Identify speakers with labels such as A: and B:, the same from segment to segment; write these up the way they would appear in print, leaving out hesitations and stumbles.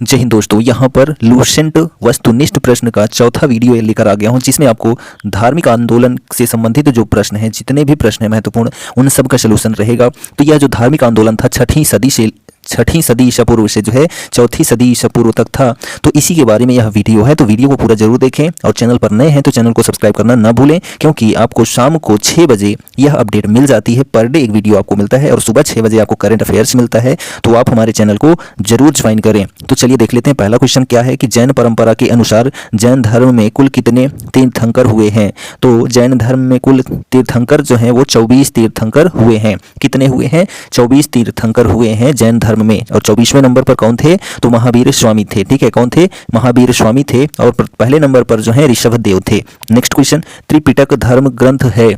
A: जय हिंद दोस्तों, यहाँ पर लूसेंट वस्तुनिष्ठ प्रश्न का चौथा वीडियो लेकर आ गया हूँ, जिसमें आपको धार्मिक आंदोलन से संबंधित जो प्रश्न हैं, जितने भी प्रश्न हैं महत्वपूर्ण, उन सब का सलूशन रहेगा। तो यह जो धार्मिक आंदोलन था छठी सदी ईसा पूर्व से जो है चौथी सदी ईसा पूर्व तक था, तो इसी के बारे में यह वीडियो है। तो वीडियो को पूरा जरूर देखें और चैनल पर नए हैं तो चैनल को सब्सक्राइब करना ना भूलें, क्योंकि आपको शाम को 6 बजे यह अपडेट मिल जाती है। पर डे एक वीडियो आपको मिलता है और सुबह 6 बजे आपको करंट अफेयर्स मिलता है। तो आप हमारे चैनल को जरूर ज्वाइन करें। तो चलिए देख लेते हैं। पहला क्वेश्चन क्या है कि जैन परंपरा के अनुसार जैन धर्म में कुल कितने तीर्थंकर हुए हैं? तो जैन धर्म में कुल तीर्थंकर जो हैं वो 24 तीर्थंकर हुए हैं। कितने हुए हैं? 24 तीर्थंकर हुए हैं जैन धर्म में। और 24वें नंबर पर कौन थे? तो महावीर स्वामी थे। ठीक है, कौन थे? महावीर स्वामी थे। और पहले नंबर पर जो है ऋषभ देव थे। नेक्स्ट क्वेश्चन, त्रिपिटक धर्म ग्रंथ है।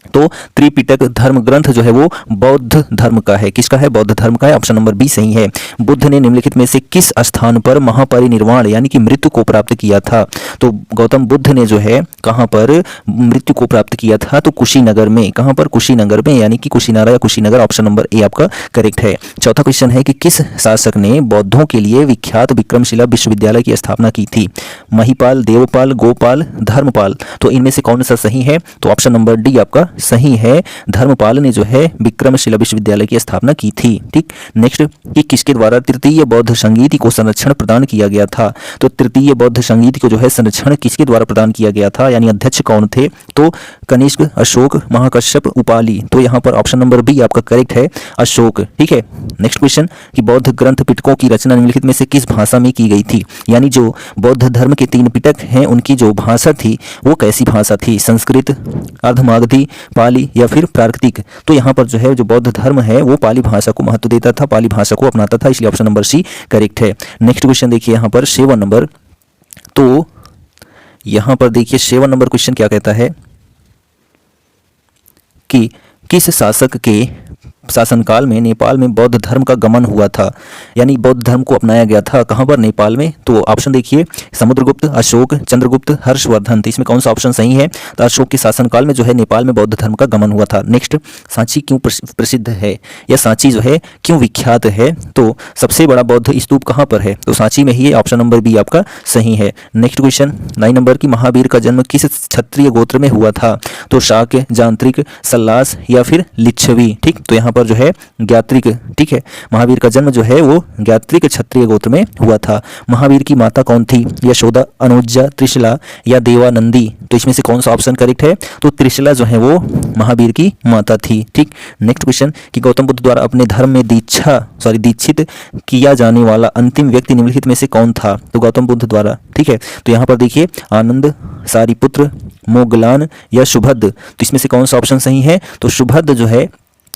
A: तो त्रिपिटक धर्म ग्रंथ जो है वो बौद्ध धर्म का है। किसका है? बौद्ध धर्म का है। ऑप्शन नंबर बी सही है। बुद्ध ने निम्नलिखित में से किस स्थान पर महापरिनिर्वाण यानी कि मृत्यु को प्राप्त किया था? तो गौतम बुद्ध ने जो है कहां पर मृत्यु को प्राप्त किया था? तो कुशीनगर में। कहां पर? कुशीनगर में, यानी कि कुशीनारा या कुशीनगर। ऑप्शन नंबर ए आपका करेक्ट है। चौथा क्वेश्चन है कि किस शासक ने बौद्धों के लिए विख्यात विक्रमशिला विश्वविद्यालय की स्थापना की थी? महिपाल, देवपाल, गोपाल, धर्मपाल। तो इनमें से कौन सा सही है? तो ऑप्शन नंबर डी आपका सही है। धर्मपाल ने जो है विक्रमशिला विश्वविद्यालय की स्थापना की थी। ठीक, नेक्स्ट, कि किसके द्वारा तृतीय बौद्ध संगीति को संरक्षण प्रदान किया गया था? तो तृतीय बौद्ध संगीति को जो है संरक्षण किसके द्वारा प्रदान किया गया था, यानी अध्यक्ष कौन थे? तो कनिष्क, अशोक, महाकश्यप, उपाली। तो यहाँ पर ऑप्शन नंबर बी आपका करेक्ट है, अशोक। ठीक है, नेक्स्ट क्वेश्चन, कि बौद्ध ग्रंथ पिटकों की रचना निम्नलिखित में से किस भाषा में की गई थी? यानी जो बौद्ध धर्म के 3 पिटक हैं उनकी जो भाषा थी वो कैसी भाषा थी? संस्कृत, अर्धमागधी, पाली या फिर प्राकृतिक। तो यहाँ पर जो है जो बौद्ध धर्म है वो पाली भाषा को महत्व देता था, पाली भाषा को अपनाता था, इसलिए ऑप्शन नंबर सी करेक्ट है। नेक्स्ट क्वेश्चन देखिए यहाँ पर 7 नंबर। तो यहाँ पर देखिए 7 नंबर क्वेश्चन क्या कहता है कि किस शासक के शासनकाल में नेपाल में बौद्ध धर्म का गमन हुआ था, यानी बौद्ध धर्म को अपनाया गया था। कहां पर? नेपाल में। तो ऑप्शन देखिए, समुद्रगुप्त, अशोक, चंद्रगुप्त, हर्षवर्धन। तो इसमें कौन सा ऑप्शन सही है? तो अशोक के शासनकाल में जो है नेपाल में बौद्ध धर्म का गमन हुआ था। नेक्स्ट, सांची क्यों प्रसिद्ध है, या सांची जो है क्यों विख्यात है? तो सबसे बड़ा बौद्ध स्तूप कहाँ पर है? तो सांची में ही है। ऑप्शन नंबर बी आपका सही है। नेक्स्ट क्वेश्चन 9 नंबर, की महावीर का जन्म किस क्षत्रिय गोत्र में हुआ था? तो शाक्य, जांत्रिक, सल्लास या फिर लिच्छवी। ठीक, तो यहाँ पर जो है ज्ञात्रिक। ठीक है, महावीर का जन्म जो है वो ज्ञात्रिक क्षत्रिय गोत्र में हुआ था। महावीर की माता कौन थी? यशोदा, अनुजा, त्रिशला या देवानंदी। तो इसमें से कौन सा ऑप्शन करेक्ट है? तो त्रिशला जो है वो महावीर की माता थी। ठीक, नेक्स्ट क्वेश्चन, कि गौतम बुद्ध द्वारा अपने धर्म में दीक्षित किया जाने वाला अंतिम व्यक्ति निम्नलिखित में से कौन था? तो गौतम बुद्ध द्वारा। ठीक है, तो यहाँ पर देखिए आनंद, सारिपुत्र, मोगलान या सुभद्र। तो इसमें से कौन सा ऑप्शन सही है? तो सुभद्र जो है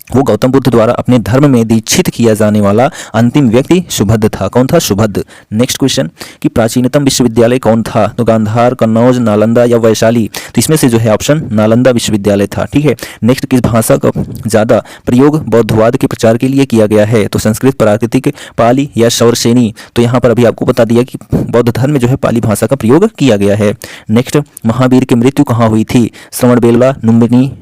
A: वो गौतम बुद्ध द्वारा अपने धर्म में दीक्षित किया जाने वाला अंतिम व्यक्ति सुभद्र था। कौन था? सुभद्र। नेक्स्ट क्वेश्चन, कि प्राचीनतम विश्वविद्यालय कौन था? तो गांधार, कन्नौज, नालंदा या वैशाली। तो इसमें से जो है ऑप्शन नालंदा विश्वविद्यालय था। ठीक है, नेक्स्ट, किस भाषा का ज्यादा प्रयोग बौद्धवाद के प्रचार के लिए किया गया है? तो संस्कृत, प्राकृतिक, पाली या शौरसेनी। तो यहाँ पर अभी आपको बता दिया कि बौद्ध धर्म में जो है पाली भाषा का प्रयोग किया गया है। नेक्स्ट, महावीर की मृत्यु कहाँ हुई थी? श्रवणबेलगोला, लुम्बिनी,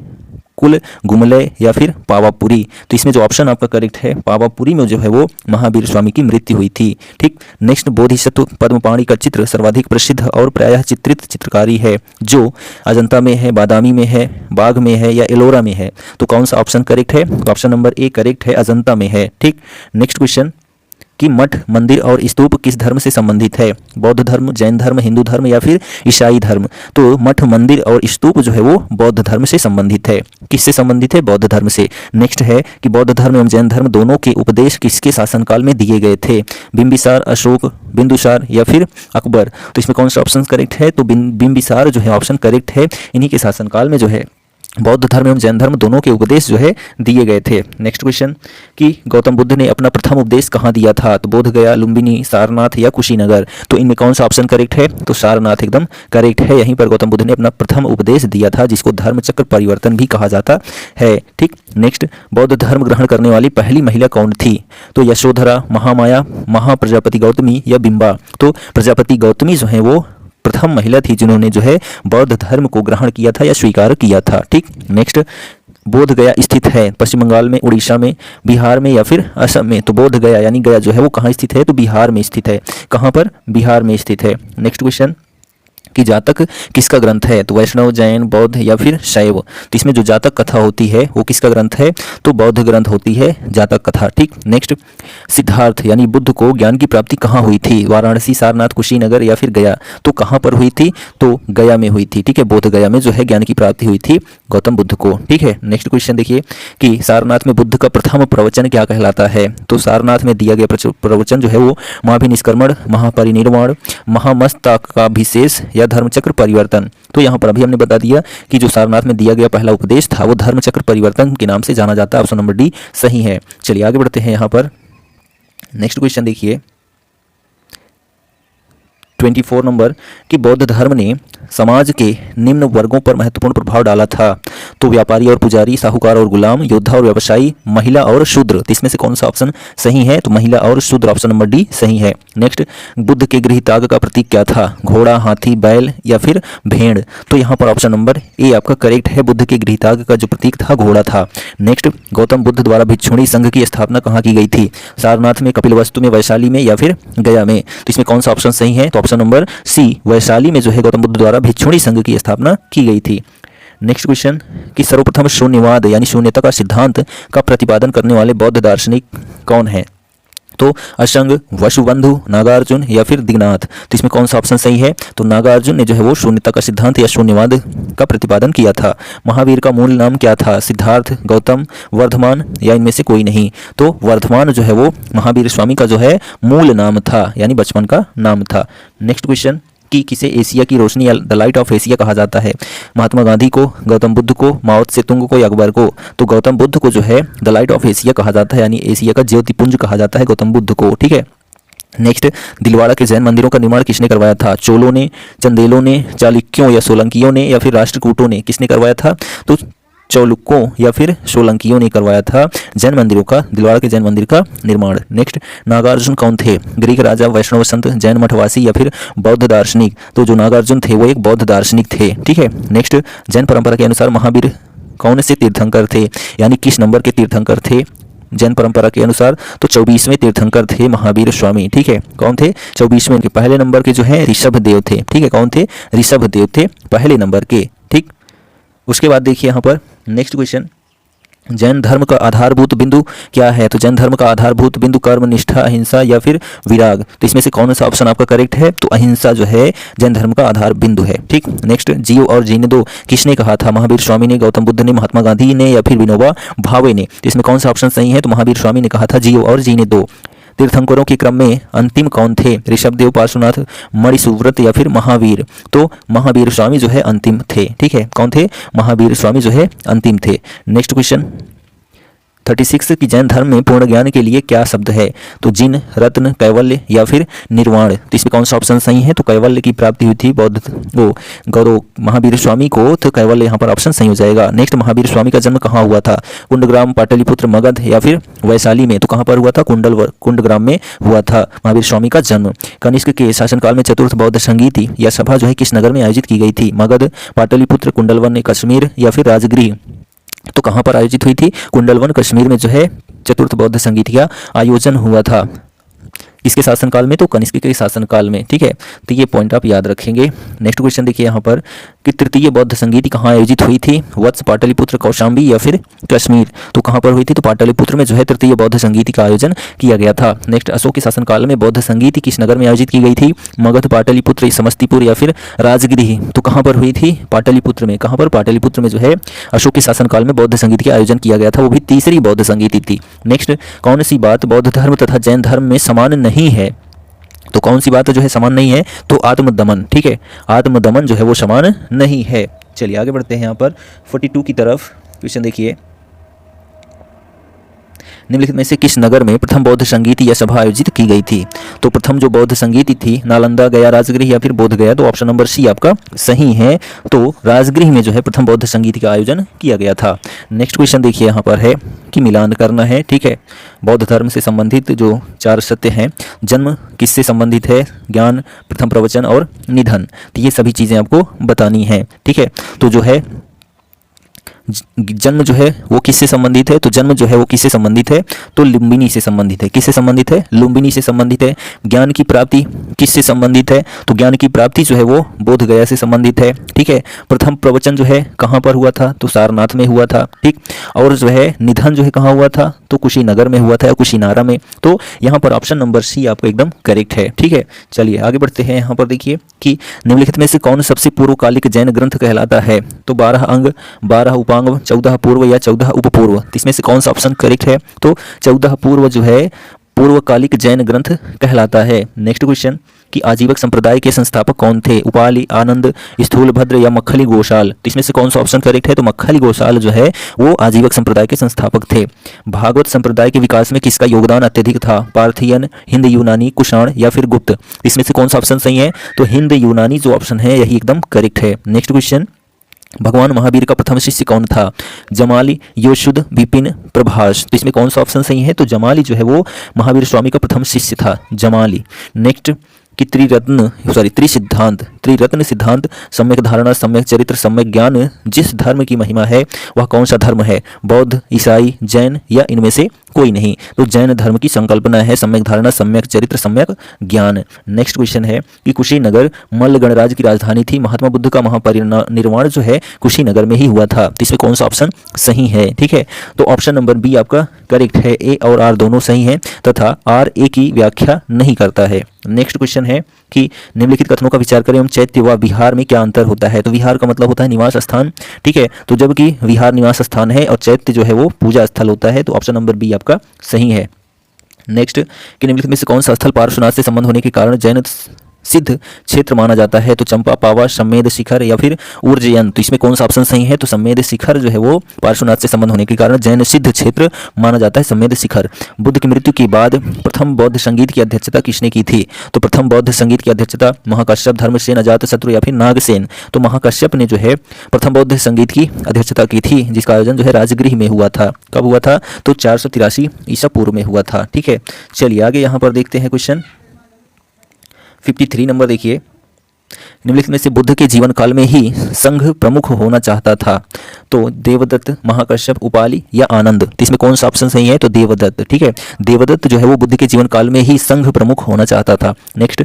A: कुल, गुमले या फिर पावापुरी। तो इसमें जो ऑप्शन आपका करेक्ट है, पावापुरी में जो है वो महावीर स्वामी की मृत्यु हुई थी। ठीक, नेक्स्ट, बोधिसत्व पद्मपाणि का चित्र सर्वाधिक प्रसिद्ध और प्रायः चित्रित चित्रकारी है, जो अजंता में है, बादामी में है, बाघ में है या एलोरा में है। तो कौन सा ऑप्शन करेक्ट है? तो ऑप्शन नंबर ए करेक्ट है, अजंता में है। ठीक, नेक्स्ट क्वेश्चन, कि मठ, मंदिर और स्तूप किस धर्म से संबंधित है? बौद्ध धर्म, जैन धर्म, हिंदू धर्म या फिर ईसाई धर्म। तो मठ, मंदिर और स्तूप जो है वो बौद्ध धर्म से संबंधित है। किससे संबंधित है? बौद्ध धर्म से। नेक्स्ट है कि बौद्ध धर्म एवं जैन धर्म दोनों के उपदेश किसके शासनकाल में दिए गए थे? बिंबिसार, अशोक, बिंदुसार या फिर अकबर। तो इसमें कौन सा ऑप्शन करेक्ट है? तो बिंबिसार जो है ऑप्शन करेक्ट है। इन्हीं के शासनकाल में जो है बौद्ध धर्म एवं जैन धर्म दोनों के उपदेश जो है दिए गए थे। नेक्स्ट क्वेश्चन, कि गौतम बुद्ध ने अपना प्रथम उपदेश कहाँ दिया था? तो बोध गया, लुम्बिनी, सारनाथ या कुशीनगर। तो इनमें कौन सा ऑप्शन करेक्ट है? तो सारनाथ एकदम करेक्ट है। यहीं पर गौतम बुद्ध ने अपना प्रथम उपदेश दिया था, जिसको धर्म चक्र परिवर्तन भी कहा जाता है। ठीक, नेक्स्ट, बौद्ध धर्म ग्रहण करने वाली पहली महिला कौन थी? तो यशोधरा, महामाया, महाप्रजापति गौतमी या बिंबा। तो प्रजापति गौतमी जो है वो प्रथम महिला थी जिन्होंने जो है बौद्ध धर्म को ग्रहण किया था या स्वीकार किया था। ठीक, नेक्स्ट, बोध गया स्थित है पश्चिम बंगाल में, उड़ीसा में, बिहार में या फिर असम में। तो बोध गया यानी गया जो है वो कहाँ स्थित है? तो बिहार में स्थित है। कहाँ पर? बिहार में स्थित है। नेक्स्ट क्वेश्चन कि जातक किसका ग्रंथ है? तो वैष्णव, जैन, बौद्ध या फिर शैव। तो इसमें जो जातक कथा होती है वो किसका ग्रंथ है? तो बौद्ध ग्रंथ होती है जातक कथा। ठीक। नेक्स्ट, सिद्धार्थ यानी बुद्ध को ज्ञान की प्राप्ति कहाँ हुई थी? वाराणसी, सारनाथ, कुशीनगर या फिर गया। तो कहाँ पर हुई थी? तो गया में हुई थी। ठीक है, बोध गया में जो है ज्ञान की प्राप्ति हुई थी गौतम बुद्ध को। ठीक है। नेक्स्ट क्वेश्चन देखिए कि सारनाथ में बुद्ध का प्रथम प्रवचन क्या कहलाता है? तो सारनाथ में दिया गया प्रवचन जो है वो महाभिनिष्क्रमण, महापरिनिर्वाण, महामस्तकाभिषेक या धर्मचक्र परिवर्तन। तो यहाँ पर अभी हमने बता दिया कि जो सारनाथ में दिया गया पहला उपदेश था वो धर्मचक्र परिवर्तन के नाम से जाना जाता है। ऑप्शन नंबर डी सही है। चलिए आगे बढ़ते हैं। यहाँ पर नेक्स्ट क्वेश्चन देखिए 24 नंबर कि बौद्ध धर्म ने समाज के निम्न वर्गों पर महत्वपूर्ण प्रभाव डाला था। तो व्यापारी और पुजारी, साहूकार और गुलाम, योद्धा और व्यवसायी, महिला और शूद्र। तो इसमें से कौन सा ऑप्शन सही है? तो महिला और शूद्र, ऑप्शन नंबर डी सही है। नेक्स्ट, बुद्ध के गृहत्याग का प्रतीक क्या था? घोड़ा, हाथी, बैल या फिर भेड़। तो यहाँ पर ऑप्शन नंबर ए आपका करेक्ट है। बुद्ध के गृहत्याग का जो प्रतीक था घोड़ा था। नेक्स्ट, गौतम बुद्ध द्वारा भिक्षुणी संघ की स्थापना कहाँ की गई थी? सारनाथ में, कपिलवस्तु में, वैशाली में या फिर गया में। तो इसमें कौन सा ऑप्शन सही है? तो ऑप्शन नंबर सी, वैशाली में जो है गौतम बुद्ध द्वारा भिक्षुणी संघ की स्थापना की गई थी। नेक्स्ट क्वेश्चन कि सर्वप्रथम शून्यवाद यानी शून्यता का सिद्धांत का प्रतिपादन करने वाले बौद्ध दार्शनिक कौन है? तो अशंग, वसुबंधु, नागार्जुन या फिर दिगनाथ। तो इसमें कौन सा ऑप्शन सही है? तो नागार्जुन ने जो है वो शून्यता का सिद्धांत या शून्यवाद का प्रतिपादन किया था। महावीर का मूल नाम क्या था? सिद्धार्थ, गौतम, वर्धमान या इनमें से कोई नहीं। तो वर्धमान जो है वो महावीर स्वामी का जो है मूल नाम था, यानी बचपन का नाम था। नेक्स्ट क्वेश्चन कि किसे एशिया की रोशनी या द लाइट ऑफ एशिया कहा जाता है? महात्मा गांधी को, गौतम बुद्ध को, माओ त्से-तुंग को या अकबर को। तो गौतम बुद्ध को जो है द लाइट ऑफ एशिया कहा जाता है, यानी एशिया का ज्योतिपुंज कहा जाता है गौतम बुद्ध को। ठीक है। नेक्स्ट, दिलवाड़ा के जैन मंदिरों का निर्माण किसने करवाया था? चोलों ने, चंदेलों ने, चालुक्यों या सोलंकियों ने या फिर राष्ट्रकूटों ने। किसने करवाया था? तो चौलुक्यों या फिर सोलंकियों ने करवाया था जैन मंदिरों का, दिलवाड़ा के जैन मंदिर का निर्माण। नेक्स्ट, नागार्जुन कौन थे? ग्रीक राजा, वैष्णव संत, जैन मठवासी या फिर बौद्ध दार्शनिक। तो जो नागार्जुन थे वो एक बौद्ध दार्शनिक थे। ठीक है। नेक्स्ट, जैन परंपरा के अनुसार महावीर कौन से तीर्थंकर थे, यानी किस नंबर के तीर्थंकर थे जैन परंपरा के अनुसार? तो 24वें तीर्थंकर थे महावीर स्वामी। ठीक है। कौन थे? 24वें के पहले नंबर के जो है ऋषभ देव थे। ठीक है। कौन थे? ऋषभ देव थे पहले नंबर के। ठीक। उसके बाद देखिए यहाँ पर नेक्स्ट क्वेश्चन, जैन धर्म का आधारभूत बिंदु क्या है? तो जैन धर्म का आधारभूत बिंदु कर्म, निष्ठा, अहिंसा या फिर विराग। तो इसमें से कौन सा ऑप्शन आपका करेक्ट है? तो अहिंसा जो है जैन धर्म का आधार बिंदु है। ठीक। नेक्स्ट, जियो और जीने दो किसने कहा था? महावीर स्वामी ने, गौतम बुद्ध ने, महात्मा गांधी ने या फिर विनोबा भावे ने। तो इसमें कौन सा ऑप्शन सही है? तो महावीर स्वामी ने कहा था जियो और जीने दो। तीर्थंकरों के क्रम में अंतिम कौन थे? ऋषभदेव, पार्श्वनाथ, मणिसुव्रत या फिर महावीर। तो महावीर स्वामी जो है अंतिम थे। ठीक है। कौन थे? महावीर स्वामी जो है अंतिम थे। नेक्स्ट क्वेश्चन 36 की जैन धर्म में पूर्ण ज्ञान के लिए क्या शब्द है? तो जिन, रत्न, कैवल्य या फिर निर्वाण। तो इसमें कौन सा ऑप्शन सही है? तो कैवल्य की प्राप्ति हुई थी बौद्ध गौरव महावीर स्वामी को, तो कैवल्य यहाँ पर ऑप्शन सही हो जाएगा। नेक्स्ट, महावीर स्वामी का जन्म कहाँ हुआ था? कुंडग्राम, पाटलिपुत्र, मगध या फिर वैशाली में। तो कहाँ पर हुआ था? कुंडग्राम में हुआ था महावीर स्वामी का जन्म। कनिष्क के शासनकाल में चतुर्थ बौद्ध संगीति या सभा जो है किस नगर में आयोजित की गई थी? मगध, पाटलिपुत्र, कुंडलवन, कश्मीर या फिर राजगृह। तो कहाँ पर आयोजित हुई थी? कुंडलवन, कश्मीर में जो है चतुर्थ बौद्ध संगीत का आयोजन हुआ था। इसके शासनकाल में? तो कनिष्क के शासनकाल में। ठीक है। तो ये पॉइंट आप याद रखेंगे। नेक्स्ट क्वेश्चन देखिए यहाँ पर कि तृतीय बौद्ध संगीति कहाँ आयोजित हुई थी? वत्स, पाटलिपुत्र, कौशाम्बी या फिर कश्मीर। तो कहाँ पर हुई थी? तो पाटलिपुत्र में जो है तृतीय बौद्ध संगीति का आयोजन किया गया था। नेक्स्ट, अशोक के शासनकाल में बौद्ध संगीति किस नगर में आयोजित की गई थी? मगध, पाटलिपुत्र, समस्तीपुर या फिर राजगृह। तो कहाँ पर हुई थी? पाटलिपुत्र में। कहाँ पर? पाटलिपुत्र में जो है अशोक के शासनकाल में बौद्ध संगीत का आयोजन किया गया था, वो भी तीसरी बौद्ध संगीति थी। नेक्स्ट, कौन सी बात बौद्ध धर्म तथा जैन धर्म में समान नहीं है? तो कौन सी बात जो है समान नहीं है? तो आत्मदमन। ठीक है। आत्मदमन जो है वो समान नहीं है। चलिए आगे बढ़ते हैं यहाँ पर 42 की तरफ। क्वेश्चन देखिए, निम्नलिखित में से किस नगर में प्रथम बौद्ध संगीति या सभा आयोजित की गई थी? तो प्रथम जो बौद्ध संगीति थी नालंदा, गया, राजगृह या फिर बोध गया। तो ऑप्शन नंबर सी आपका सही है। तो राजगृह में जो है प्रथम बौद्ध संगीति का आयोजन किया गया था। नेक्स्ट क्वेश्चन देखिए यहाँ पर है कि मिलान करना है। ठीक है। बौद्ध धर्म से संबंधित जो 4 सत्य हैं, जन्म किससे संबंधित है? ज्ञान, प्रथम प्रवचन और निधन। तो ये सभी चीज़ें आपको बतानी है। ठीक है। तो जो है जन्म जो है वो किससे संबंधित है? तो जन्म जो है वो किससे संबंधित है? तो लुम्बिनी से संबंधित है। किससे संबंधित है? लुम्बिनी से संबंधित है। ज्ञान की प्राप्ति किससे संबंधित है? तो ज्ञान की प्राप्ति जो है वो बोध गया से संबंधित है। ठीक है, प्रथम प्रवचन जो है कहाँ पर हुआ था? तो सारनाथ में हुआ था। ठीक, और जो है निधन जो है कहाँ हुआ था? तो कुशीनगर में हुआ था या कुशीनारा में। तो यहाँ पर ऑप्शन नंबर सी आपका एकदम करेक्ट है। ठीक है, चलिए आगे बढ़ते हैं। यहाँ पर देखिए कि निम्नलिखित में से कौन सबसे पूर्वकालिक जैन ग्रंथ कहलाता है? तो 12 अंग, 12 उपांग, 14 पूर्व या 14 उपपूर्व, इसमें से कौन सा ऑप्शन करेक्ट है? तो 14 पूर्व जो है पूर्वकालिक जैन ग्रंथ कहलाता है। नेक्स्ट क्वेश्चन कि आजीवक संप्रदाय के संस्थापक कौन थे? उपाली, आनंद, स्थूलभद्र या मक्खली गोशाल, तो इसमें से कौन सा ऑप्शन करेक्ट है? तो मक्खली गोशाल जो है वो आजीवक संप्रदाय के संस्थापक थे। भागवत संप्रदाय के विकास में किसका योगदान अत्यधिक था? पार्थियन, हिंद यूनानी, कुषाण या फिर गुप्त, इसमें से कौन सा ऑप्शन सही है? तो हिंद यूनानी जो ऑप्शन है यही एकदम करेक्ट है। नेक्स्ट क्वेश्चन, भगवान महावीर का प्रथम शिष्य कौन था? जमाली, योशुद, विपिन, प्रभास, तो इसमें कौन सा ऑप्शन सही है? तो जमाली जो है वो महावीर स्वामी का प्रथम शिष्य था, जमाली। नेक्स्ट कि त्रिरत्न सिद्धांत, सम्यक धारणा, सम्यक चरित्र, सम्यक ज्ञान जिस धर्म की महिमा है वह कौन सा धर्म है? बौद्ध, ईसाई, जैन या इनमें से कोई नहीं? तो जैन धर्म की संकल्पना है सम्यक धारणा, सम्यक चरित्र, सम्यक ज्ञान। नेक्स्ट क्वेश्चन है कि कुशीनगर मल्ल गणराज्य की राजधानी थी। महात्मा बुद्ध का महापरिनिर्वाण जो है कुशीनगर में ही हुआ था। तो इसमें कौन सा ऑप्शन सही है? ठीक है, तो ऑप्शन नंबर बी आपका करेक्ट है। ए और आर दोनों सही हैं तथा आर ए की व्याख्या नहीं करता है। नेक्स्ट क्वेश्चन है कि निम्नलिखित कथनों का विचार करें, हम चैत्य व विहार में क्या अंतर होता है? तो विहार का मतलब होता है निवास स्थान। ठीक है, तो जबकि विहार निवास स्थान है और चैत्य जो है वो पूजा स्थल होता है। तो ऑप्शन नंबर बी आपका सही है। नेक्स्ट कि निम्नलिखित में से कौन सा स्थल पार्श्वनाथ से संबंध होने के कारण जैन सिद्ध क्षेत्र माना जाता है? तो चंपा, पावा, सम्मेद शिखर या फिर उर्जयन, तो इसमें कौन सा ऑप्शन सही है? तो सम्मेद शिखर जो है वो पार्श्वनाथ से संबंध होने के कारण जैन सिद्ध क्षेत्र माना जाता है, सम्मेद शिखर। बुद्ध की मृत्यु के बाद प्रथम बौद्ध संगीत की अध्यक्षता किसने की थी? तो प्रथम बौद्ध संगीत की अध्यक्षता महाकश्यप, धर्मसेन, अजातशत्रु या फिर नागसेन। तो महाकश्यप ने जो है प्रथम बौद्ध संगीत की अध्यक्षता की थी, जिसका आयोजन जो है राजगृह में हुआ था। कब हुआ था? तो 483 ईसा पूर्व में हुआ था। ठीक है, चलिए आगे यहाँ पर देखते हैं क्वेश्चन 53 नंबर देखिए, निम्नलिखित में से बुद्ध के जीवन काल में ही संघ प्रमुख होना चाहता था? तो देवदत्त, महाकश्यप, उपाली या आनंद, तो इसमें कौन सा ऑप्शन सही है? तो देवदत्त। ठीक है, देवदत्त जो है वो बुद्ध के जीवन काल में ही संघ प्रमुख होना चाहता था। नेक्स्ट,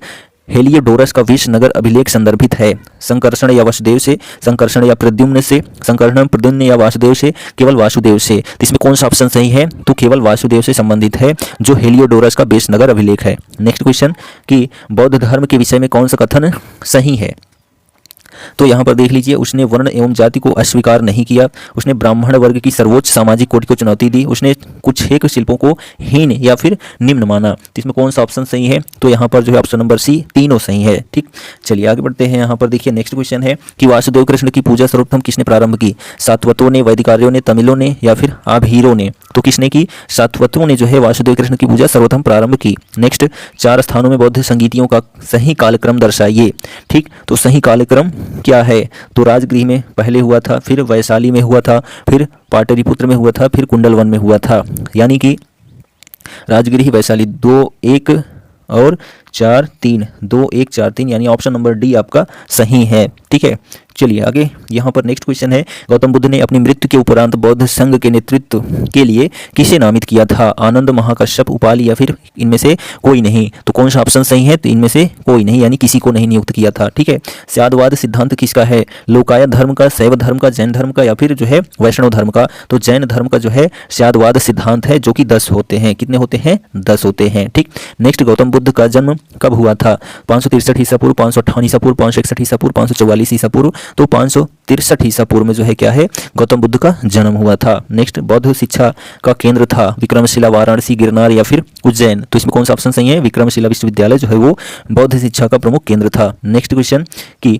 A: हेलियोडोरस का विश्व नगर अभिलेख संदर्भित है? संकर्षण या वसुदेव से, संकर्षण या प्रद्युम्न से, संकर्षण, प्रद्युम्न या वासुदेव से, केवल वासुदेव से, तो इसमें कौन सा ऑप्शन सही है? तो केवल वासुदेव से संबंधित है जो हेलियोडोरस का विश्व नगर अभिलेख है। नेक्स्ट क्वेश्चन कि बौद्ध धर्म के विषय में कौन सा कथन सही है? तो यहाँ पर देख लीजिए, उसने वर्ण एवं जाति को अस्वीकार नहीं किया, उसने ब्राह्मण वर्ग की सर्वोच्च सामाजिक कोटि को चुनौती दी, उसने कुछ एक शिल्पों को हीन या फिर निम्न माना। तो इसमें कौन सा ऑप्शन सही है? तो यहाँ पर जो है ऑप्शन नंबर सी, तीनों सही है। ठीक, चलिए आगे बढ़ते हैं। यहाँ पर देखिए नेक्स्ट क्वेश्चन है कि वासुदेव कृष्ण की पूजा सर्वप्रथम किसने प्रारंभ की? सातवतों ने, वैदिकार्यों ने, तमिलों ने या फिर आभीरों ने? तो किसने की? सातवतों ने जो है वासुदेव कृष्ण की पूजा सर्वप्रथम प्रारंभ की। नेक्स्ट, 4 स्थानों में बौद्ध संगीतियों का सही कालक्रम दर्शाइए। ठीक, तो सही कालक्रम क्या है? तो राजगृह में पहले हुआ था, फिर वैशाली में हुआ था, फिर पाटलिपुत्र में हुआ था, फिर कुंडलवन में हुआ था। यानी कि राजगृह, वैशाली 2, 1 और 4, 3, 2, 1, 4, 3, यानी ऑप्शन नंबर डी आपका सही है। ठीक है, चलिए आगे यहाँ पर नेक्स्ट क्वेश्चन है, गौतम बुद्ध ने अपनी मृत्यु के उपरांत बौद्ध संघ के नेतृत्व के लिए किसे नामित किया था? आनंद, महाकश्यप, उपाली या फिर इनमें से कोई नहीं? तो कौन सा ऑप्शन सही है? तो इनमें से कोई नहीं, यानी किसी को नहीं नियुक्त किया था। ठीक है, स्यादवाद सिद्धांत किसका है? लोकायत धर्म का, शैव धर्म का, जैन धर्म का या फिर जो है वैष्णव धर्म का? तो जैन धर्म का जो है स्यादवाद सिद्धांत है, जो कि 10 होते हैं। कितने होते हैं? 10 होते हैं। ठीक, नेक्स्ट, गौतम बुद्ध का जन्म कब हुआ था? 563 ईसा पूर्व, 558 ईसा पूर्व, 561 ईसा पूर्व, 544 ईसा पूर्व। तो 563 ईसा पूर्व में जो है क्या है? गौतम बुद्ध का जन्म हुआ था। नेक्स्ट, बौद्ध शिक्षा का केंद्र था विक्रमशिला, वाराणसी, गिरनार या फिर उज्जैन? तो इसमें कौन सा ऑप्शन सही है? विक्रमशिला विश्वविद्यालय जो है वो बौद्ध शिक्षा का प्रमुख केंद्र था। नेक्स्ट क्वेश्चन कि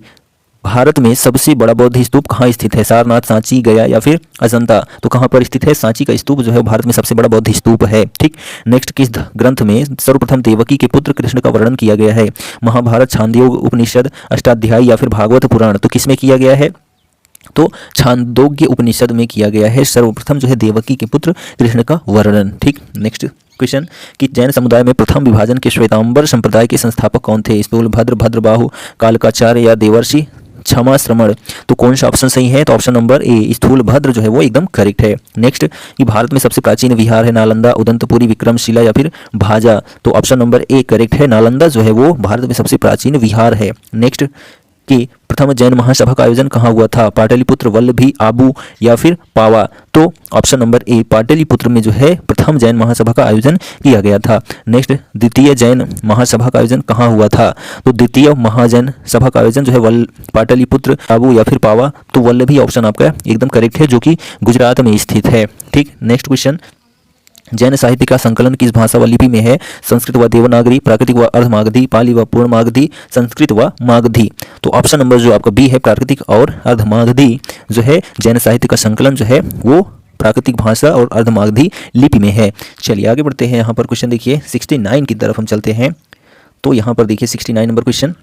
A: भारत में सबसे बड़ा बौद्ध स्तूप कहाँ स्थित है? सारनाथ, सांची, गया या फिर अजंता? तो कहाँ पर स्थित है? सांची का स्तूप जो है भारत में सबसे बड़ा बौद्ध स्तूप है। ठीक, नेक्स्ट, किस ग्रंथ में सर्वप्रथम देवकी के पुत्र कृष्ण का वर्णन किया गया है? महाभारत, छांदोग्य उपनिषद, अष्टाध्यायी या फिर भागवत पुराण? तो किसमें किया गया है? तो छांदोग्य उपनिषद में किया गया है सर्वप्रथम जो है देवकी के पुत्र कृष्ण का वर्णन। ठीक, नेक्स्ट क्वेश्चन कि जैन समुदाय में प्रथम विभाजन के श्वेतांबर संप्रदाय के संस्थापक कौन थे? स्थूलभद्र, भद्रबाहु, कालकाचार्य या देवर्षि क्षमा श्रमण। तो कौन सा ऑप्शन सही है? तो ऑप्शन नंबर ए स्थूलभद्र जो है वो एकदम करेक्ट है। नेक्स्ट कि भारत में सबसे प्राचीन विहार है नालंदा, उदंतपुरी, विक्रमशिला या फिर भाजा। तो ऑप्शन नंबर ए करेक्ट है, नालंदा जो है वो भारत में सबसे प्राचीन विहार है। नेक्स्ट कि प्रथम जैन महासभा का आयोजन कहाँ हुआ था? पाटलिपुत्र, वल्लभी, आबू या फिर पावा। तो ऑप्शन नंबर ए पाटलिपुत्र में जो है प्रथम जैन महासभा का आयोजन किया गया था। नेक्स्ट द्वितीय जैन महासभा का आयोजन कहाँ हुआ था? तो द्वितीय महाजैन सभा का आयोजन जो है पाटलिपुत्र, आबू या फिर पावा। तो वल्लभी ऑप्शन आपका एकदम करेक्ट है, जो कि गुजरात में स्थित है। ठीक, नेक्स्ट क्वेश्चन, जैन साहित्य का संकलन किस भाषा व लिपि में है? संस्कृत व देवनागरी, प्राकृतिक व अर्धमागधी, पाली व पूर्णमागधी, संस्कृत व मागधी। तो ऑप्शन नंबर जो आपका बी है प्राकृतिक और अर्धमागधी जो है जैन साहित्य का संकलन जो है वो प्राकृतिक भाषा और अर्धमागधी लिपि में है। चलिए आगे बढ़ते हैं। यहाँ पर क्वेश्चन देखिए 69 की तरफ हम चलते हैं। तो यहाँ पर देखिए 69 नंबर क्वेश्चन,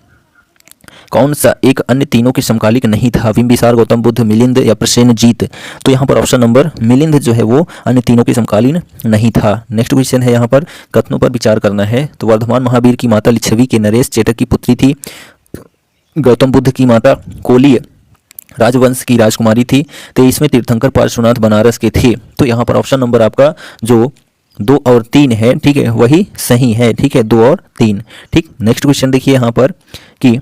A: कौन सा एक अन्य तीनों के समकालिक नहीं था? बिंबिसार, गौतम बुद्ध, मिलिंद या प्रसेनजीत। तो यहाँ पर ऑप्शन नंबर मिलिंद जो है वो अन्य तीनों के समकालीन नहीं था। नेक्स्ट क्वेश्चन है यहाँ पर कथनों पर विचार करना है। तो वर्धमान महावीर की माता लिच्छवी के नरेश चेटक की पुत्री थी। गौतम बुद्ध की माता कोली राजवंश की राजकुमारी थी। 23वें तीर्थंकर पार्श्वनाथ बनारस के थे। तो यहाँ पर ऑप्शन नंबर आपका जो 2 और 3 है, ठीक है, वही सही है। ठीक है, 2 और 3। ठीक, नेक्स्ट क्वेश्चन देखिए यहाँ पर कि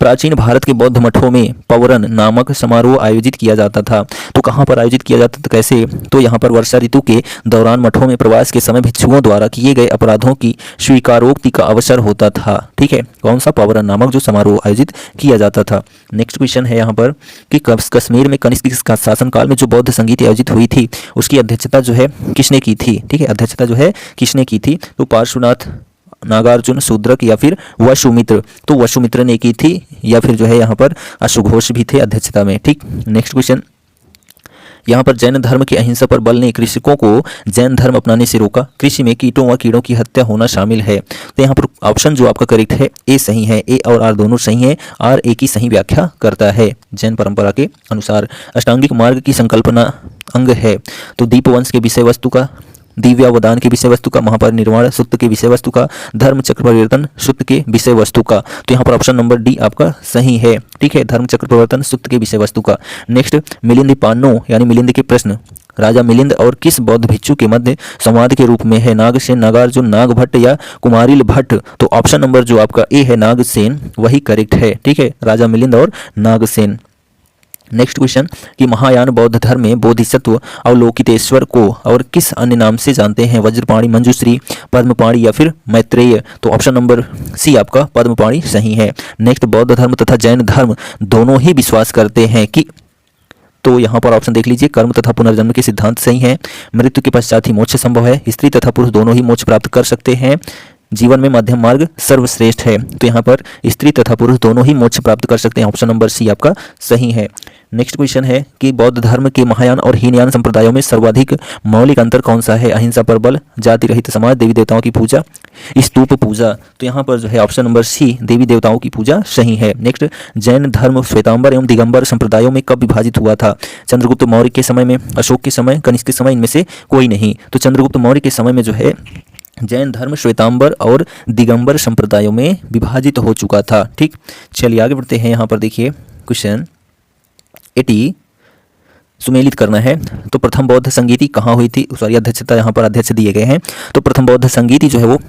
A: प्राचीन भारत के बौद्ध मठों में पवरन नामक समारोह आयोजित किया जाता था। तो कहाँ पर आयोजित किया जाता था, कैसे? तो यहाँ पर वर्षा ऋतु के दौरान मठों में प्रवास के समय भिक्षुओं द्वारा किए गए अपराधों की स्वीकारोक्ति का अवसर होता था। ठीक है, कौन सा? पवरन नामक जो समारोह आयोजित किया जाता था। नेक्स्ट क्वेश्चन है यहाँ पर कि कश्मीर में कनिष्क के शासनकाल में जो बौद्ध संगीत आयोजित हुई थी उसकी अध्यक्षता जो है किसने की थी? ठीक है, अध्यक्षता जो है किसने की थी? तो पार्श्वनाथ, नागार्जुन, शूद्रक या फिर वसुमित्र। तो वसुमित्र ने की थी या फिर जो है यहाँ पर अशुघोष भी थे अध्यक्षता में। ठीक, नेक्स्ट क्वेश्चन, यहाँ पर जैन धर्म की अहिंसा पर बल ने कृषकों को जैन धर्म अपनाने से रोका। कृषि में कीटों व कीड़ों की हत्या होना शामिल है। तो यहाँ पर ऑप्शन जो आपका करेक्ट है ए सही है। ए और आर दोनों सही है। आर ए की सही व्याख्या करता है जैन परंपरा के अनुसार। अष्टांगिक मार्ग की संकल्पना अंग है। तो दीपवंश के विषय वस्तु का, दिव्यावदान के विषय वस्तु का, महापरिनिर्वाण सूत्र के विषय वस्तु का, धर्म चक्र परिवर्तन सूत्र के विषय वस्तु का। तो यहाँ पर ऑप्शन नंबर डी आपका सही है। ठीक है, धर्म चक्र परिवर्तन सूत्र के विषय वस्तु का। नेक्स्ट, मिलिंद पानो यानी मिलिंद के प्रश्न राजा मिलिंद और किस बौद्ध भिक्षु के मध्य संवाद के रूप में है? नागसेन, नागार्जुन, नागभट्ट या कुमारिल भट्ट। तो ऑप्शन नंबर जो आपका ए है नागसेन वही करेक्ट है। ठीक है, राजा मिलिंद और नागसेन। नेक्स्ट क्वेश्चन कि महायान बौद्ध धर्म में बोधिसत्व अवलोकितेश्वर को और किस अन्य नाम से जानते हैं? वज्रपाणि, मंजूश्री, पद्मपाणि या फिर मैत्रेय। तो ऑप्शन नंबर सी आपका पद्मपाणि सही है। नेक्स्ट, बौद्ध धर्म तथा जैन धर्म दोनों ही विश्वास करते हैं कि, तो यहाँ पर ऑप्शन देख लीजिए, कर्म तथा पुनर्जन्म के सिद्धांत सही है। मृत्यु के पश्चात ही मोक्ष संभव है। स्त्री तथा पुरुष दोनों ही मोक्ष प्राप्त कर सकते हैं। जीवन में मध्यम मार्ग सर्वश्रेष्ठ है। तो यहाँ पर स्त्री तथा पुरुष दोनों ही मोक्ष प्राप्त कर सकते हैं। ऑप्शन नंबर सी आपका सही है। नेक्स्ट क्वेश्चन है कि बौद्ध धर्म के महायान और हीनयान संप्रदायों में सर्वाधिक मौलिक अंतर कौन सा है? अहिंसा पर बल, जाति रहित समाज, देवी देवताओं की पूजा, स्तूप पूजा। तो यहाँ पर जो है ऑप्शन नंबर सी देवी देवताओं की पूजा सही है। नेक्स्ट, जैन धर्म श्वेतांबर एवं दिगंबर संप्रदायों में कब विभाजित हुआ था? चंद्रगुप्त मौर्य के समय में, अशोक के समय, कनिष्क के समय, इनमें से कोई नहीं। तो चंद्रगुप्त मौर्य के समय में जो है जैन धर्म श्वेतांबर और दिगंबर संप्रदायों में विभाजित हो चुका था। ठीक, चलिए आगे बढ़ते हैं। यहाँ पर देखिए क्वेश्चन 80 सुमेलित करना है। तो प्रथम बौद्ध संगीति कहाँ हुई थी? सॉरी, अध्यक्षता यहाँ पर अध्यक्ष दिए गए हैं। तो प्रथम बौद्ध संगीति जो है वो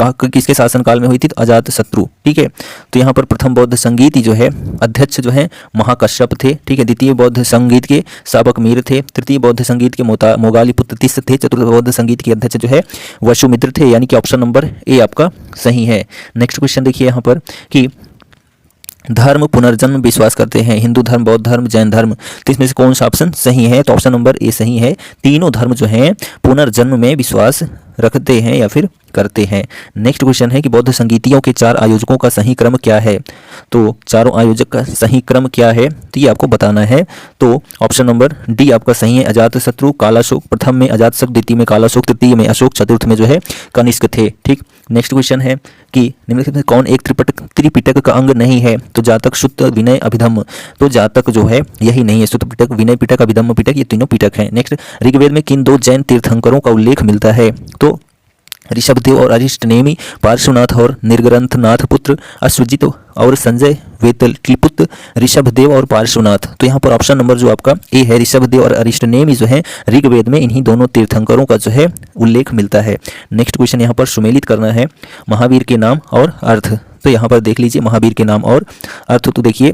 A: किसके शासनकाल में हुई थी? तो अजातशत्रु। ठीक है, तो यहाँ पर प्रथम बौद्ध संगीति जो है अध्यक्ष जो है महाकश्यप थे। ठीक है, द्वितीय बौद्ध संगीत के साबक मीर थे। तृतीय बौद्ध संगीत के मोगालीपुत्र तिस्स थे। चतुर्थ बौद्ध संगीत के अध्यक्ष जो है वसुमित्र थे। यानी कि ऑप्शन नंबर ए आपका सही है। नेक्स्ट क्वेश्चन देखिए यहाँ पर कि धर्म पुनर्जन्म विश्वास करते हैं, हिंदू धर्म, बौद्ध धर्म, जैन धर्म। तो इसमें से कौन सा ऑप्शन सही है? तो ऑप्शन नंबर ए सही है। तीनों धर्म जो हैं पुनर्जन्म में विश्वास रखते हैं या फिर करते हैं। नेक्स्ट क्वेश्चन है कि बौद्ध संगीतियों के 4 आयोजकों का सही क्रम क्या है? तो चारों आयोजक का सही क्रम क्या है तो ये आपको बताना है। तो ऑप्शन नंबर डी आपका सही है, अजातशत्रु, कालाशोक। प्रथम में अजातशत्रु, द्वितीय में कालाशोक, तृतीय में अशोक, चतुर्थ में जो है कनिष्क थे। ठीक, नेक्स्ट क्वेश्चन है कि निम्नलिखित में कौन एक त्रिपिटक का अंग नहीं है? तो जातक, शुद्ध, विनय, अभिधम्म। तो जातक जो है यही नहीं है। शुद्ध पिटक, विनय पिटक, अभिधम्म पिटक, ये तीनों पिटक हैं। नेक्स्ट, ऋग्वेद में किन 2 जैन तीर्थंकरों का उल्लेख मिलता है? तो ऋषभदेव और अरिष्टनेमि, पार्श्वनाथ और निर्ग्रंथनाथ पुत्र, अश्वजित और संजय वेतलपुत्र, ऋषभदेव और पार्श्वनाथ। तो यहाँ पर ऑप्शन नंबर जो आपका ए है, ऋषभदेव और अरिष्टनेमि जो है ऋग्वेद में इन्हीं दोनों तीर्थंकरों का जो है उल्लेख मिलता है। नेक्स्ट क्वेश्चन यहाँ पर सुमेलित करना है महावीर के नाम और अर्थ। तो यहाँ पर देख लीजिए महावीर के नाम और अर्थ। तो देखिए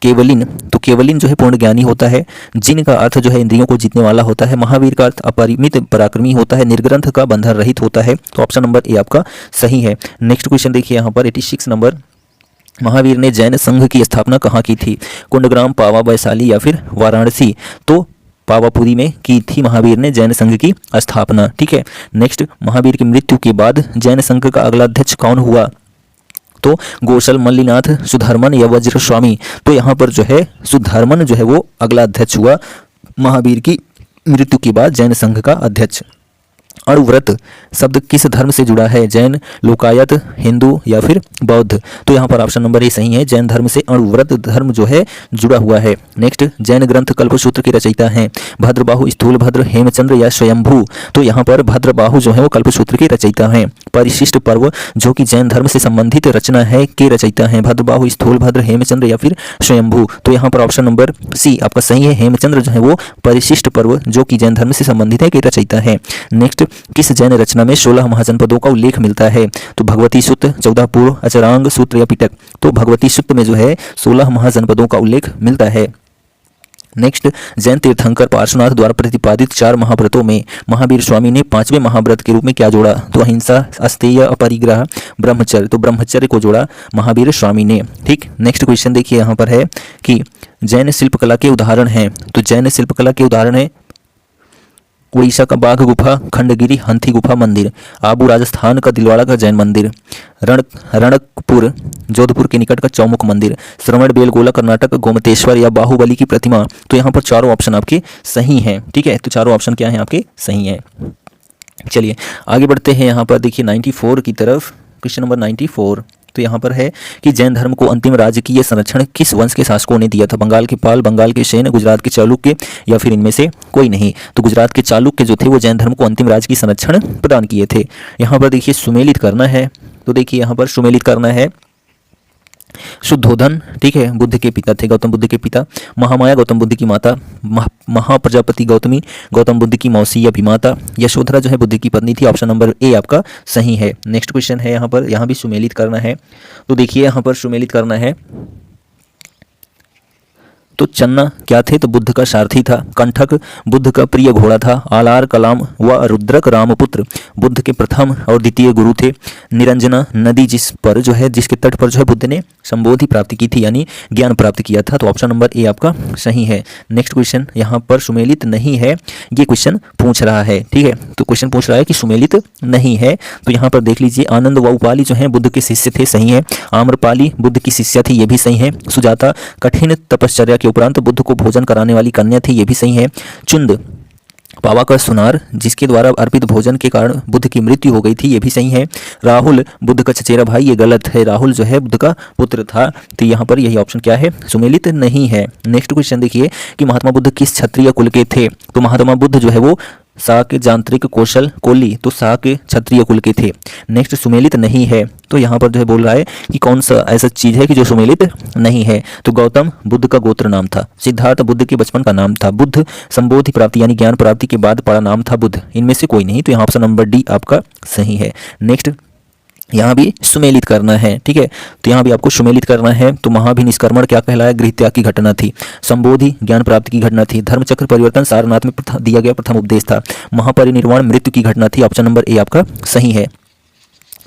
A: केवलिन, तो केवलिन जो है पूर्ण ज्ञानी होता है। जिन का अर्थ जो है इंद्रियों को जीतने वाला होता है। महावीर का अर्थ अपरिमित पराक्रमी होता है। निर्ग्रंथ का बंधन रहित होता है। तो ऑप्शन नंबर ए आपका सही है। नेक्स्ट क्वेश्चन देखिए यहाँ पर 86 नंबर, महावीर ने जैन संघ की स्थापना कहाँ की थी? कुंडग्राम, पावा, वैशाली या फिर वाराणसी? तो पावापुरी में की थी महावीर ने जैन संघ की स्थापना। ठीक है। नेक्स्ट, महावीर की मृत्यु के बाद जैन संघ का अगला अध्यक्ष कौन हुआ? तो गोसल, मल्लीनाथ, सुधर्मन या वज्रस्वामी? तो यहाँ पर जो है सुधर्मन जो है वो अगला अध्यक्ष हुआ महावीर की मृत्यु के बाद जैन संघ का अध्यक्ष। अणुव्रत शब्द किस धर्म से जुड़ा है? जैन, लोकायत, हिंदू या फिर बौद्ध? तो यहाँ पर ऑप्शन नंबर ए सही है। जैन धर्म से अणुव्रत धर्म जो है जुड़ा हुआ है। नेक्स्ट, जैन ग्रंथ कल्पसूत्र के रचयिता हैं भद्रबाहु, स्थूलभद्र, हेमचंद्र या स्वयंभू? तो यहाँ पर भद्रबाहु जो है वो कल्पसूत्र के रचयिता हैं। परिशिष्ट पर्व जो कि जैन धर्म से संबंधित रचना है के रचयिता हैं भद्रबाहु, स्थूलभद्र, हेमचंद्र या फिर स्वयंभू? तो यहाँ पर ऑप्शन नंबर सी आपका सही है। हेमचंद्र जो है वो परिशिष्ट पर्व जो कि जैन धर्म से संबंधित है के रचयिता है। नेक्स्ट, किस जैन रचना में 16 महाजनपदों का उल्लेख मिलता है? तो भगवती सूत्र, 14 पूर्व, अचरांग सूत्र या पिटक? तो भगवती सूत्र में जो है 16 महाजनपदों का उल्लेख मिलता है। नेक्स्ट, जैन तीर्थंकर पार्श्वनाथ द्वारा प्रतिपादित 4 महाव्रतों में महावीर स्वामी ने 5वें महाव्रत के रूप में क्या जोड़ा? तो अहिंसा, अस्तेय, अपरिग्रह, ब्रह्मचर्य। तो ब्रह्मचर्य को जोड़ा महावीर स्वामी ने। ठीक। नेक्स्ट क्वेश्चन देखिए यहाँ पर है कि जैन शिल्पकला के उदाहरण हैं। तो जैन शिल्पकला के उदाहरण है उड़ीसा का बाघ गुफा, खंडगिरी हाथी गुफा मंदिर, आबू राजस्थान का दिलवाड़ा का जैन मंदिर, रणकपुर जोधपुर के निकट का चौमुख मंदिर, श्रवण बेलगोला कर्नाटक गोमतेश्वर या बाहुबली की प्रतिमा? तो यहाँ पर चारों ऑप्शन आपके सही हैं। ठीक है। तो चारों ऑप्शन क्या हैं आपके सही हैं। चलिए आगे बढ़ते हैं। यहाँ पर देखिए 94 की तरफ, क्वेश्चन नंबर 94। तो यहाँ पर है कि जैन धर्म को अंतिम राजकीय संरक्षण किस वंश के शासकों ने दिया था? बंगाल के पाल, बंगाल के सेन, गुजरात के चालुक्य या फिर इनमें से कोई नहीं? तो गुजरात के चालुक्य जो थे वो जैन धर्म को अंतिम राजकीय संरक्षण प्रदान किए थे। यहाँ पर देखिए सुमेलित करना है। तो देखिए यहाँ पर सुमेलित करना है शुद्धोधन, ठीक है, बुद्ध के पिता थे, गौतम बुद्ध के पिता। महामाया गौतम बुद्ध की माता। महाप्रजापति गौतमी गौतम बुद्ध की मौसी या अभिमाता। यशोधरा जो है बुद्ध की पत्नी थी। ऑप्शन नंबर ए आपका सही है। नेक्स्ट क्वेश्चन है यहाँ पर, यहाँ भी सुमेलित करना है। तो देखिए यहाँ पर सुमेलित करना है। तो चन्ना क्या थे? तो बुद्ध का सारथी था। कंठक बुद्ध का प्रिय घोड़ा था। आलार कलाम व रुद्रक रामपुत्र बुद्ध के प्रथम और द्वितीय गुरु थे। निरंजना नदी जिस पर जो है जिसके तट पर जो है बुद्ध ने संबोधि प्राप्ति की थी, यानी ज्ञान प्राप्त किया था। तो ऑप्शन नंबर ए आपका सही है। नेक्स्ट क्वेश्चन यहाँ पर सुमेलित नहीं है, ये क्वेश्चन पूछ रहा है। ठीक है। तो क्वेश्चन पूछ रहा है कि सुमेलित नहीं है। तो यहाँ पर देख लीजिए आनंद व उपाली जो है बुद्ध के शिष्य थे, सही है। आम्रपाली बुद्ध की शिष्या थी, ये भी सही है। सुजाता कठिन तपश्चर्या के उपरांत बुद्ध को भोजन कराने वाली कन्या थी, ये भी सही है। चुंद पावा का सुनार जिसके द्वारा अर्पित भोजन के कारण बुद्ध की मृत्यु हो गई थी, ये भी सही है। राहुल बुद्ध का चचेरा भाई, ये गलत है। राहुल जो है बुद्ध का पुत्र था। तो यहाँ पर यही ऑप्शन क्या है? सुमेलित नहीं है। नेक्स्ट क्वेश्चन देखिए कि महात्मा बुद्ध किस क्षत्रिय कुल के थे? तो महात्मा बुद्ध जो है वो शाक, यांत्रिक, कौशल, कोली, तो शाक क्षत्रिय कुल के थे। नेक्स्ट सुमेलित नहीं है। तो यहाँ पर जो है बोल रहा है कि कौन सा ऐसा चीज है कि जो सुमेलित नहीं है? तो गौतम बुद्ध का गोत्र नाम था। सिद्धार्थ बुद्ध के बचपन का नाम था। बुद्ध संबोधि प्राप्ति यानी ज्ञान प्राप्ति के बाद पड़ा नाम था बुद्ध, इनमें से कोई नहीं। तो यहाँ ऑप्शन नंबर डी आपका सही है। नेक्स्ट यहाँ भी सुमेलित करना है। ठीक है। तो यहाँ भी आपको सुमेलित करना है। तो महाभिनिष्क्रमण क्या कहलाया? गृहत्याग की घटना थी। संबोधि ज्ञान प्राप्ति की घटना थी। धर्मचक्र परिवर्तन सारनाथ में दिया गया प्रथम उपदेश था। महापरिनिर्वाण मृत्यु की घटना थी। ऑप्शन नंबर ए आपका सही है।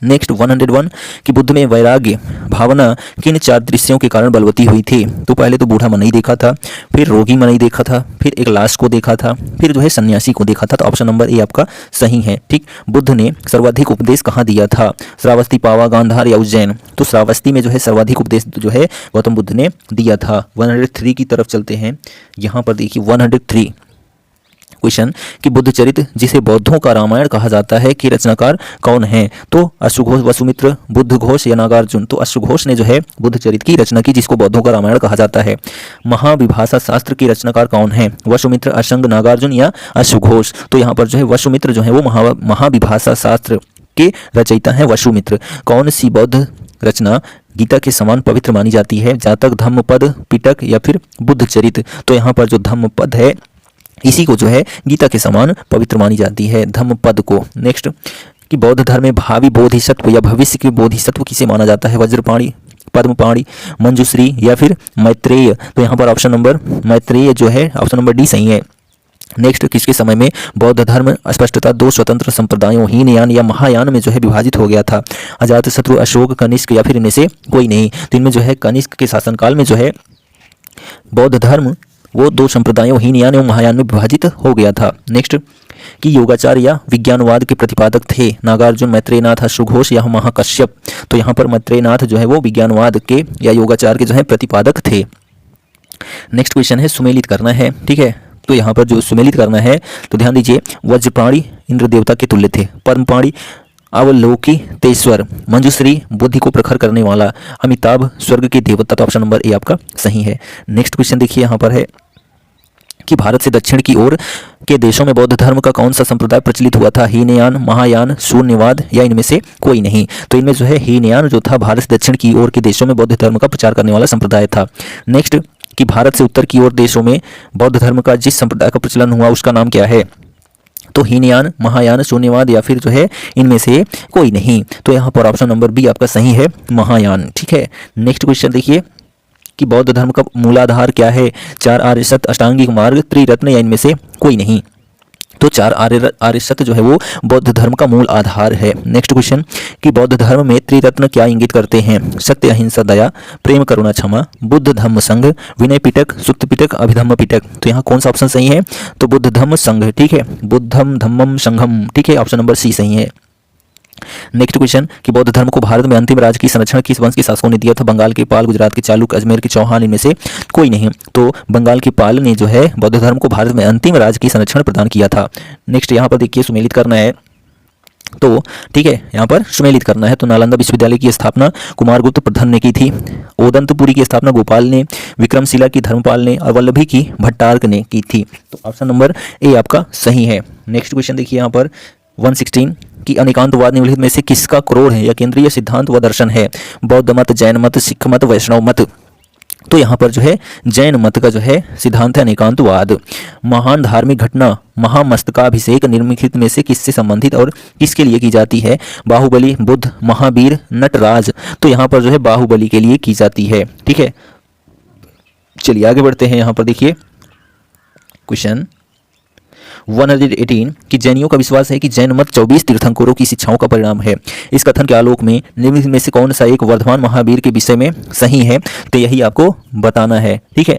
A: नेक्स्ट 101 कि बुद्ध में वैराग्य भावना किन 4 दृश्यों के कारण बलवती हुई थी? तो पहले तो बूढ़ा मनई देखा था, फिर रोगी मनई देखा था, फिर एक लाश को देखा था, फिर जो है सन्यासी को देखा था। तो ऑप्शन नंबर ए आपका सही है। ठीक। बुद्ध ने सर्वाधिक उपदेश कहाँ दिया था? श्रावस्ती, पावा, गांधार या उज्जैन? तो श्रावस्ती में जो है सर्वाधिक उपदेश जो है गौतम बुद्ध ने दिया था। 103 की तरफ चलते हैं। यहाँ पर देखिए 103 क्वेश्चन कि बुद्धचरित जिसे बौद्धों का रामायण कहा जाता है कि रचनाकार कौन है? तो अश्वघोष, वसुमित्र, बुद्धघोष या नागार्जुन? तो अश्वघोष ने जो है बुद्धचरित की रचना की, जिसको बौद्धों का रामायण कहा जाता है। महाविभाषा शास्त्र के रचनाकार कौन है? वसुमित्र, असंग, नागार्जुन या अश्वघोष? तो यहाँ पर जो है वसुमित्र जो है वो महाविभाषा शास्त्र के रचयिता हैं वसुमित्र। कौन सी बौद्ध रचना गीता के समान पवित्र मानी जाती है? जातक, धम्मपद, पिटक या फिर बुद्धचरित? तो यहाँ पर जो धम्मपद है इसी को जो है गीता के समान पवित्र मानी जाती है, धम्मपद को। नेक्स्ट कि बौद्ध धर्म में भावी बोधिसत्व या भविष्य के बोधिसत्व किसे माना जाता है? वज्रपाणि, पद्मपाणि, मंजूश्री या फिर मैत्रेय? तो यहाँ पर ऑप्शन नंबर मैत्रेय जो है ऑप्शन नंबर डी सही है। नेक्स्ट किसके समय में बौद्ध धर्म स्पष्टता दो स्वतंत्र संप्रदायों हीनयान या महायान में जो है विभाजित हो गया था? अजातशत्रु, अशोक, कनिष्क या फिर इनमें से कोई नहीं? तो इनमें जो है कनिष्क के शासनकाल में जो है बौद्ध धर्म वो दो संप्रदायों हीनयान एवं महायान में विभाजित हो गया था। नेक्स्ट कि योगाचार या विज्ञानवाद के प्रतिपादक थे? नागार्जुन, मैत्रेयनाथ, अश्वघोष या महाकश्यप? तो यहाँ पर मैत्रेयनाथ जो है वो विज्ञानवाद के या योगाचार के जो है प्रतिपादक थे। नेक्स्ट क्वेश्चन है सुमेलित करना है, ठीक है। तो यहाँ पर जो सुमेलित करना है तो ध्यान दीजिए, वज्रपाणि इंद्र देवता के तुल्य थे, पद्मपाणि अवलोकितेश्वर, मंजूश्री बुद्धि को प्रखर करने वाला, अमिताभ स्वर्ग के देवता। तो ऑप्शन नंबर ए आपका सही है। नेक्स्ट क्वेश्चन देखिए यहाँ पर है कि भारत से दक्षिण की ओर के देशों में बौद्ध धर्म का कौन सा संप्रदाय प्रचलित हुआ था? हीनयान, महायान, शून्यवाद या इनमें से कोई नहीं? तो इनमें जो है हीनयान जो था भारत से दक्षिण की ओर के देशों में बौद्ध धर्म का प्रचार करने वाला संप्रदाय था। नेक्स्ट कि भारत से उत्तर की ओर देशों में बौद्ध धर्म का जिस संप्रदाय का प्रचलन हुआ उसका नाम क्या है? तो हीनयान, महायान, शून्यवाद या फिर जो है इनमें से कोई नहीं? तो यहाँ पर ऑप्शन नंबर बी आपका सही है, महायान, ठीक है। नेक्स्ट क्वेश्चन देखिए कि बौद्ध धर्म का मूलाधार क्या है? चार आर्य सत्य, अष्टांगिक मार्ग, त्रिरत्न या इनमें से कोई नहीं? तो चार आर्य सत्य जो है वो बौद्ध धर्म का मूल आधार है। नेक्स्ट क्वेश्चन कि बौद्ध धर्म में त्रिरत्न क्या इंगित करते हैं? सत्य, अहिंसा, दया, प्रेम, करुणा, क्षमा, बुद्ध धम्म संघ, विनय पिटक, सुत्त पिटक, अभिधम्म पिटक? तो यहाँ कौन सा ऑप्शन सही है? तो बुद्ध धम्म संघ, ठीक है, बुद्धम धम्मम संघम, ठीक है, ऑप्शन नंबर सी सही है। नेक्स्ट क्वेश्चन कि बौद्ध धर्म को भारत में अंतिम राज्य की संरक्षण किस वंश के शासकों ने दिया था? बंगाल के पाल, गुजरात के चालुक, अजमेर के चौहान, इनमें से कोई नहीं? तो बंगाल के पाल ने जो है बौद्ध धर्म को भारत में अंतिम राज्य की संरक्षण प्रदान किया था। नेक्स्ट यहाँ पर देखिए सुमेलित करना है, तो ठीक है यहाँ पर सुमेलित करना है। तो नालंदा विश्वविद्यालय की स्थापना कुमारगुप्त प्रथम ने की थी, ओदंतपुरी की स्थापना गोपाल ने, विक्रमशिला की धर्मपाल ने और वल्लभी की भट्टारक ने की थी। तो ऑप्शन नंबर ए आपका सही है। नेक्स्ट क्वेश्चन देखिए यहाँ पर 116 कि अनेकांतवाद निम्नलिखित में से किसका क्रोध है या केंद्रीय सिद्धांत व दर्शन है? बौद्ध मत, जैन मत, सिख मत, वैष्णव मत? तो यहाँ पर जो है जैन मत का जो है सिद्धांत है अनेकांतवाद। महान धार्मिक घटना महामस्तकाभिषेक निम्नलिखित में से किससे संबंधित और किसके लिए की जाती है? बाहुबली, बुद्ध, महावीर, नटराज? तो यहाँ पर जो है बाहुबली के लिए की जाती है, ठीक है। चलिए आगे बढ़ते हैं। यहाँ पर देखिए क्वेश्चन 118 कि जैनियों का विश्वास है कि जैन मत 24 तीर्थंकरों की शिक्षाओं का परिणाम है। इस कथन के आलोक में निम्नलिखित में से कौन सा एक वर्धमान महावीर के विषय में सही है? तो यही आपको बताना है, ठीक है।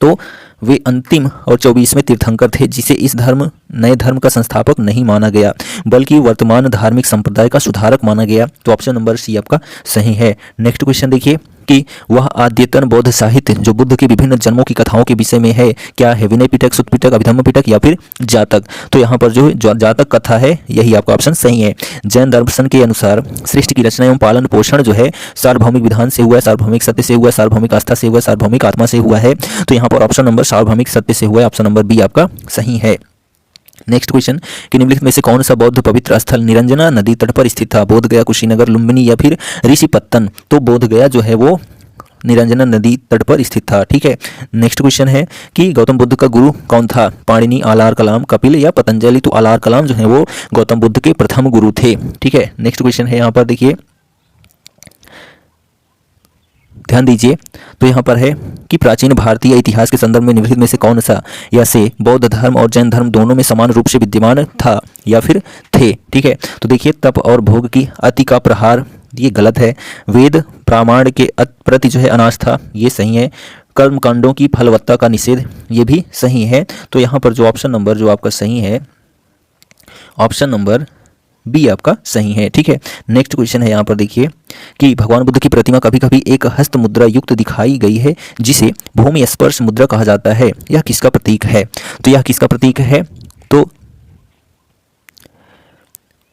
A: तो वे अंतिम और 24वें तीर्थंकर थे जिसे इस नए धर्म का संस्थापक नहीं माना गया बल्कि वर्तमान धार्मिक संप्रदाय का सुधारक माना गया। तो ऑप्शन नंबर सी आपका सही है। नेक्स्ट क्वेश्चन देखिए कि वह अद्यतन बौद्ध साहित्य जो बुद्ध के विभिन्न जन्मों की कथाओं के विषय में है क्या है? विनय पिटक, सुत्त पिटक, अभिधम्म पिटक या फिर जातक? तो यहाँ पर जो जातक कथा है यही आपका ऑप्शन सही है। जैन दर्शन के अनुसार सृष्टि की रचना एवं पालन पोषण जो है सार्वभौमिक विधान से हुआ है, सार्वभौमिक सत्य से हुआ है, सार्वभौमिक आस्था से हुआ है, सार्वभौमिक आत्मा से हुआ है। तो यहाँ पर ऑप्शन नंबर सार्वभौमिक सत्य से हुआ है, ऑप्शन नंबर बी आपका सही है। नेक्स्ट क्वेश्चन कि निम्नलिखित में से कौन सा बौद्ध पवित्र स्थल निरंजना नदी तट पर स्थित था? बोध गया, कुशीनगर, लुम्बिनी या फिर ऋषिपत्तन? तो बोध गया जो है वो निरंजना नदी तट पर स्थित था, ठीक है। नेक्स्ट क्वेश्चन है कि गौतम बुद्ध का गुरु कौन था? पाणिनि, आलार कलाम, कपिल या पतंजलि? तो आलार कलाम जो है वो गौतम बुद्ध के प्रथम गुरु थे, ठीक है। नेक्स्ट क्वेश्चन है यहाँ पर देखिए, ध्यान दीजिए। तो यहाँ पर है कि प्राचीन भारतीय इतिहास के संदर्भ में निम्नलिखित में से कौन सा या से बौद्ध धर्म और जैन धर्म दोनों में समान रूप से विद्यमान था या फिर थे, ठीक है। तो देखिए तप और भोग की अति का प्रहार ये गलत है। वेद प्रामाण के प्रति जो है अनास्था ये सही है। कर्मकांडों की फलवत्ता का निषेध ये भी सही है। तो यहाँ पर जो ऑप्शन नंबर जो आपका सही है ऑप्शन नंबर बी आपका सही है। ठीक है, नेक्स्ट क्वेश्चन है यहाँ पर देखिए कि भगवान बुद्ध की प्रतिमा कभी कभी एक हस्त मुद्रा युक्त दिखाई गई है जिसे भूमि स्पर्श मुद्रा कहा जाता है, यह किसका प्रतीक है? तो यह किसका प्रतीक है? तो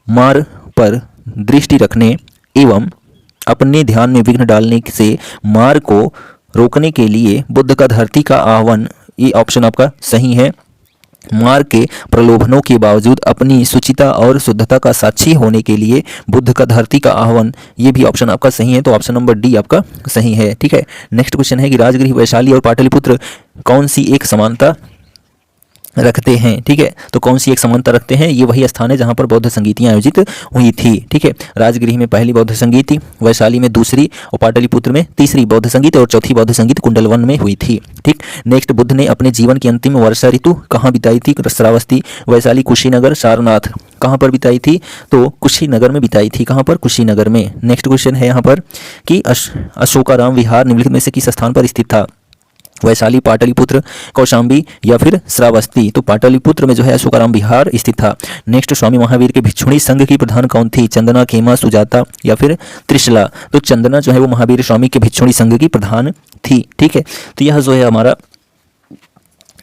A: मार पर दृष्टि रखने एवं अपने ध्यान में विघ्न डालने से मार को रोकने के लिए बुद्ध का धरती का आह्वान, ये ऑप्शन आपका सही है। मार के प्रलोभनों के बावजूद अपनी शुचिता और शुद्धता का साक्षी होने के लिए बुद्ध का धरती का आह्वान, ये भी ऑप्शन आपका सही है। तो ऑप्शन नंबर डी आपका सही है। ठीक है, नेक्स्ट क्वेश्चन है कि राजगृह वैशाली और पाटलिपुत्र कौन सी एक समानता रखते हैं? ठीक है, तो कौन सी एक समानता रखते हैं? ये वही स्थान है जहां पर बौद्ध संगीतियां आयोजित हुई थी। ठीक है, राजगृह में पहली बौद्ध संगीति, वैशाली में दूसरी और पाटलिपुत्र में तीसरी बौद्ध संगीत और चौथी बौद्ध संगीत कुंडलवन में हुई थी। ठीक, नेक्स्ट, बुद्ध ने अपने जीवन की अंतिम वर्षा ऋतु कहाँ बिताई थी? श्रावस्ती, वैशाली, कुशीनगर, सारनाथ, कहाँ पर बिताई थी? तो कुशीनगर में बिताई थी। कहाँ पर? कुशीनगर में। नेक्स्ट क्वेश्चन है यहाँ पर कि अशोकाराम विहार निम्नलिखित में से किस स्थान पर स्थित था? वैशाली, पाटलिपुत्र, कौशाम्बी या फिर श्रावस्ती? तो पाटलिपुत्र में जो है अशोकाराम विहार स्थित था। नेक्स्ट, स्वामी महावीर के भिक्षुणी संघ की प्रधान कौन थी? चंदना, खेमा, सुजाता या फिर त्रिशला? तो चंदना जो है वो महावीर स्वामी के भिक्षुणी संघ की प्रधान थी। ठीक है, तो यह जो है हमारा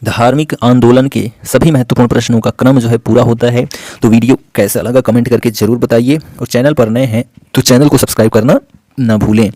A: धार्मिक आंदोलन के सभी महत्वपूर्ण प्रश्नों का क्रम जो है पूरा होता है। तो वीडियो कैसा लगा कमेंट करके जरूर बताइए, और चैनल पर नए हैं तो चैनल को सब्सक्राइब करना ना भूलें।